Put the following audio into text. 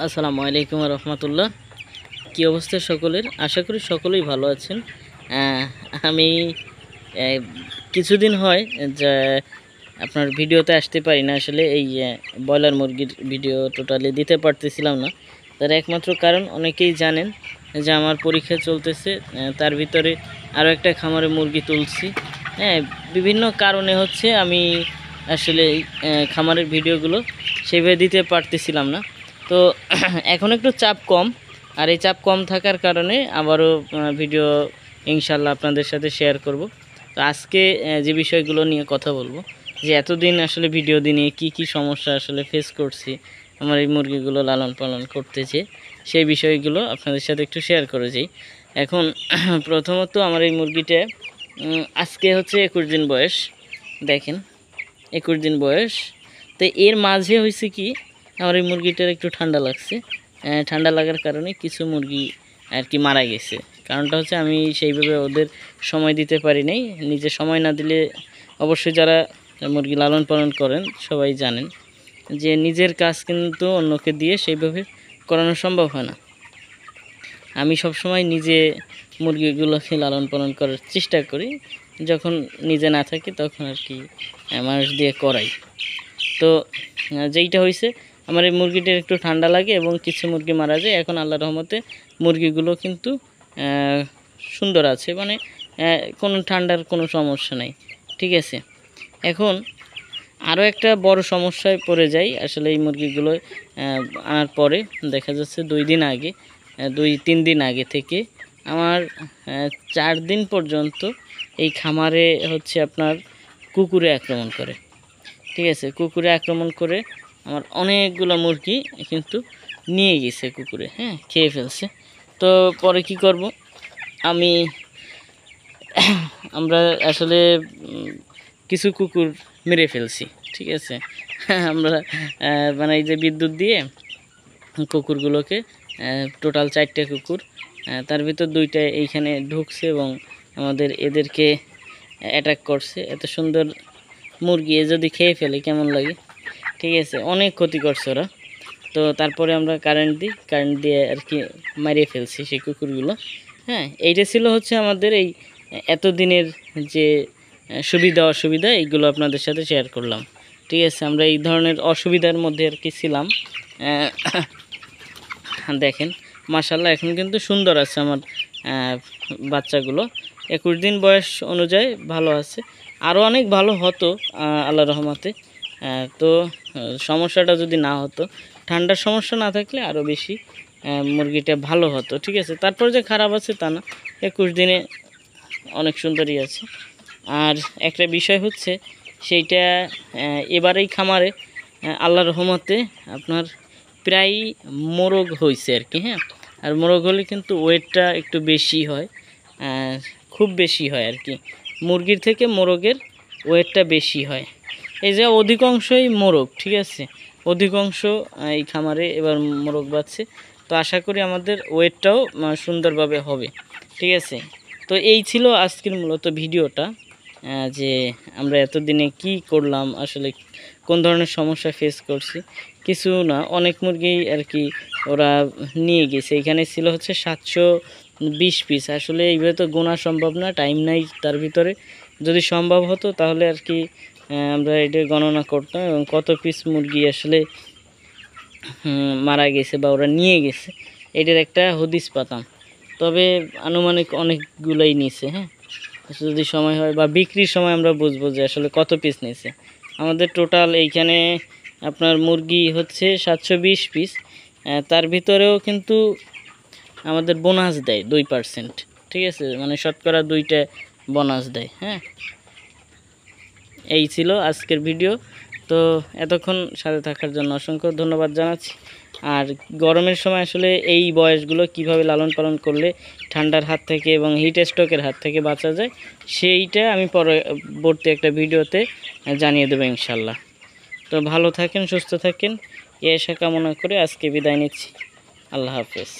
আসসালামু আলাইকুম রহমতুল্লাহ। কি অবস্থা সকলের? আশা করি সকলেই ভালো আছেন। আমি কিছুদিন হয় যে আপনার ভিডিওতে আসতে পারি না, আসলে এই ব্রয়লার মুরগির ভিডিও টোটালি দিতে পারতেছিলাম না। তার একমাত্র কারণ অনেকেই জানেন যে আমার পরীক্ষা চলতেছে, তার ভিতরে আরও একটা খামারে মুরগি তুলছি। বিভিন্ন কারণে হচ্ছে আমি আসলে খামারের ভিডিওগুলো সেভাবে দিতে পারতেছিলাম না। তো এখন একটু চাপ কম, আর এই চাপ কম থাকার কারণে আবারও ভিডিও ইনশাল্লাহ আপনাদের সাথে শেয়ার করব। তো আজকে যে বিষয়গুলো নিয়ে কথা বলবো, যে এতদিন আসলে ভিডিও দিয়ে কি সমস্যা আসলে ফেস করছি আমার এই মুরগিগুলো লালন পালন করতেছে, সেই বিষয়গুলো আপনাদের সাথে একটু শেয়ার করে যাই। এখন প্রথমত আমার এই মুরগিটা আজকে হচ্ছে 21 দিন বয়স। দেখেন 21 দিন বয়স। তো এর মাঝে হয়েছে কি, আমার এই মুরগিটার একটু ঠান্ডা লাগছে। ঠান্ডা লাগার কারণে কিছু মুরগি আর কি মারা গেছে। কারণটা হচ্ছে আমি সেইভাবে ওদের সময় দিতে পারি নাই। নিজে সময় না দিলে, অবশ্যই যারা মুরগি লালন পালন করেন সবাই জানেন যে নিজের কাজ কিন্তু অন্যকে দিয়ে সেইভাবে করানো সম্ভব হয় না। আমি সবসময় নিজে মুরগিগুলোকে লালন পালন করার চেষ্টা করি, যখন নিজে না থাকি তখন আর কি মানুষ দিয়ে করাই। তো যেইটা হয়েছে, আমার এই মুরগিটার একটু ঠান্ডা লাগে এবং কিছু মুরগি মারা যায়। এখন আল্লাহর রহমতে মুরগিগুলো কিন্তু সুন্দর আছে, মানে কোনো ঠান্ডার কোনো সমস্যা নাই, ঠিক আছে। এখন আরও একটা বড় সমস্যায় পড়ে যাই আসলে এই মুরগিগুলো আনার পরে। দেখা যাচ্ছে 2-3 দিন আগে থেকে আমার 4 দিন পর্যন্ত এই খামারে হচ্ছে আপনার কুকুরে আক্রমণ করে, ঠিক আছে। কুকুরে আক্রমণ করে আমার অনেকগুলো মুরগি কিন্তু নিয়ে গেছে কুকুরে, খেয়ে ফেলছে। তো পরে কি করব, আমরা আসলে কিছু কুকুর মেরে ফেলছি, ঠিক আছে। আমরা মানে এই যে বিদ্যুৎ দিয়ে কুকুরগুলোকে, টোটাল 4টে কুকুর, তার ভিতর 2টা এইখানে ঢুকছে এবং এদেরকে অ্যাটাক করছে। এত সুন্দর মুরগি যদি খেয়ে ফেলে কেমন লাগে, ঠিক আছে। অনেক ক্ষতি করছে ওরা। তো তারপরে আমরা কারেন্ট দিয়ে আর কি মারিয়ে ফেলছি সেই কুকুরগুলো। এইটা ছিল হচ্ছে আমাদের এই এতদিনের যে সুবিধা অসুবিধা, এইগুলো আপনাদের সাথে শেয়ার করলাম, ঠিক আছে। আমরা এই ধরনের অসুবিধার মধ্যে আর কি ছিলাম। দেখেন মাশাআল্লাহ এখন কিন্তু সুন্দর আছে আমার বাচ্চাগুলো। 21 দিন বয়স অনুযায়ী ভালো আছে, আরও অনেক ভালো হতো আল্লাহর রহমতে। তো সমস্যাটা যদি না হতো, ঠান্ডার সমস্যা না থাকলে আরও বেশি মুরগিটা ভালো হতো, ঠিক আছে। তারপর যে খারাপ আছে তা না, 21 দিনে অনেক সুন্দরই আছে। আর একটা বিষয় হচ্ছে সেইটা, এবার এই খামারে আল্লাহর রহমতে আপনার প্রায় মোরগ হয়েছে আর কি। আর মোরগ হলে কিন্তু ওয়েটটা একটু বেশি হয়, খুব বেশি হয় আর কি। মুরগির থেকে মোরগের ওয়েটটা বেশি হয়। এই যে অধিকাংশই মোরগ, ঠিক আছে। অধিকাংশ এই খামারে এবার মোরগ বাচ্ছে। তো আশা করি আমাদের ওয়েটটাও সুন্দরভাবে হবে, ঠিক আছে। তো এই ছিল আজকের মূলত ভিডিওটা, যে আমরা এতদিনে কি করলাম, আসলে কোন ধরনের সমস্যা ফেস করছি। কিছু না, অনেক মুরগি আর কি ওরা নিয়ে গেছে। এখানে ছিল হচ্ছে 720 পিস। আসলে এইভাবে তো গোনা সম্ভব না, টাইম নাই তার ভিতরে। যদি সম্ভব হতো তাহলে আর কি আমরা এটা গণনা করতাম এবং কত পিস মুরগি আসলে মারা গেছে বা ওরা নিয়ে গেছে এটার একটা হদিস পাতাম। তবে আনুমানিক অনেকগুলোই নিছে। যদি সময় হয় বা বিক্রির সময় আমরা বুঝবো যে আসলে কত পিস নিছে। আমাদের টোটাল এইখানে আপনার মুরগি হচ্ছে 720 পিস। তার ভিতরেও কিন্তু আমাদের বোনাস দেয় 2%, ঠিক আছে। মানে শতকরা 2টা বোনাস দেয়। এই ছিল আজকের ভিডিও। তো এতক্ষণ সাথে থাকার জন্য অসংখ্য ধন্যবাদ জানাচ্ছি। আর গরমের সময় আসলে এই বয়সগুলো কিভাবে লালন পালন করলে ঠান্ডার হাত থেকে এবং হিট স্ট্রোকের হাত থেকে বাঁচা যায়, সেইটা আমি পরবর্তী একটা ভিডিওতে জানিয়ে দেবো ইনশাল্লাহ। তো ভালো থাকেন, সুস্থ থাকেন, এই আশা কামনা করে আজকে বিদায় নিচ্ছি। আল্লাহ হাফেজ।